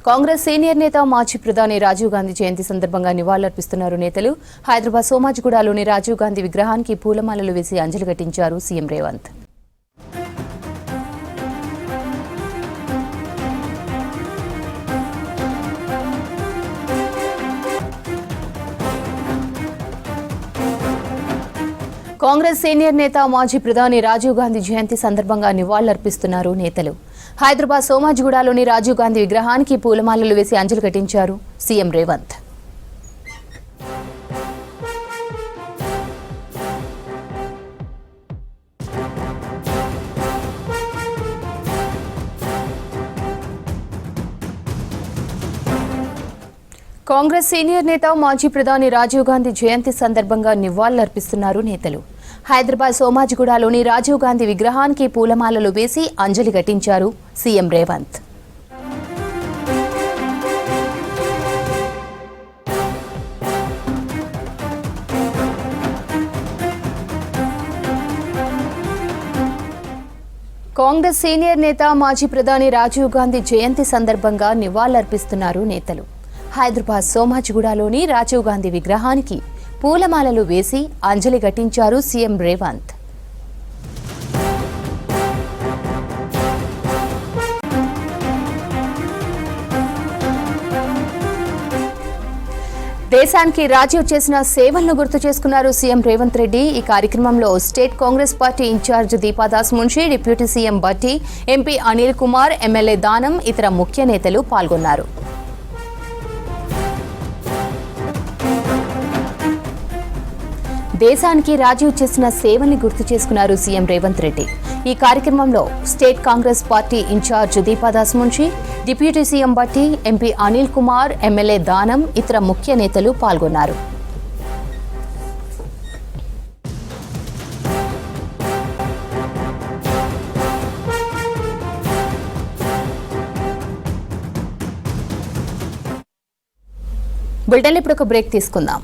Congress senior నేత మాజీ ప్రధాని రాజీవ్ గాంధీ జయంతి సందర్భంగా నివాళులర్పిస్తున్నారు నేతలు. హైదరాబాద్ సోమాజిగూడలోని రాజీవ్ గాంధీ విగ్రహానికి పూలమాలలు వేసి అంజలి ఘటించారు సీఎం రేవంత్. కాంగ్రెస్ సీనియర్ నేత మాజీ ప్రధాని రాజీవ్ గాంధీ జయంతి సందర్భంగా నివాళులర్పిస్తున్నారు నేతలు. హైదరాబాద్ సోమాజిగూడలోని రాజీవ్ గాంధీ విగ్రహానికి పూలమాలలు వేసి అంజలి ఘటించారు సీఎం రేవంత్. కాంగ్రెస్ సీనియర్ నేత మాజీ ప్రధాని రాజీవ్ గాంధీ జయంతి సందర్భంగా నివాళులర్పిస్తున్నారు నేతలు. హైదరాబాద్ సోమాజిగూడలోని రాజీవ్ గాంధీ విగ్రహానికి పూలమాలలు వేసి అంజలి ఘటించారు సీఎం రేవంత్. కాంగ్రెస్ సీనియర్ నేత మాజీ ప్రధాని రాజీవ్ గాంధీ జయంతి సందర్భంగా నివాళులర్పిస్తున్నారు నేతలు. హైదరాబాద్ సోమాజిగూడలోని రాజీవ్ గాంధీ విగ్రహానికి పూలమాలలు వేసి అంజలి ఘటించారు సీఎం రేవంత్. దేశానికి రాజీవ్ చేసిన సేవలను గుర్తు చేసుకున్నారు సీఎం రేవంత్ రెడ్డి. ఈ కార్యక్రమంలో state Congress party incharge Deepadas Munshi, deputy CM Bhatti, MP Anil Kumar, MLA Danam, ఇతర ముఖ్య నేతలు పాల్గొన్నారు. దేశానికి రాజీవ్ చేసిన సేవల్ని గుర్తు చేసుకున్నారు సీఎం రేవంత్ రెడ్డి. ఈ కార్యక్రమంలో state Congress party incharge Deepadas Munshi, deputy CM Bhatti, MP Anil Kumar, MLA Danam, ఇతర ముఖ్య నేతలు పాల్గొన్నారు. బులెటిన్లో ఇప్పుడు ఒక బ్రేక్ తీసుకుందాం.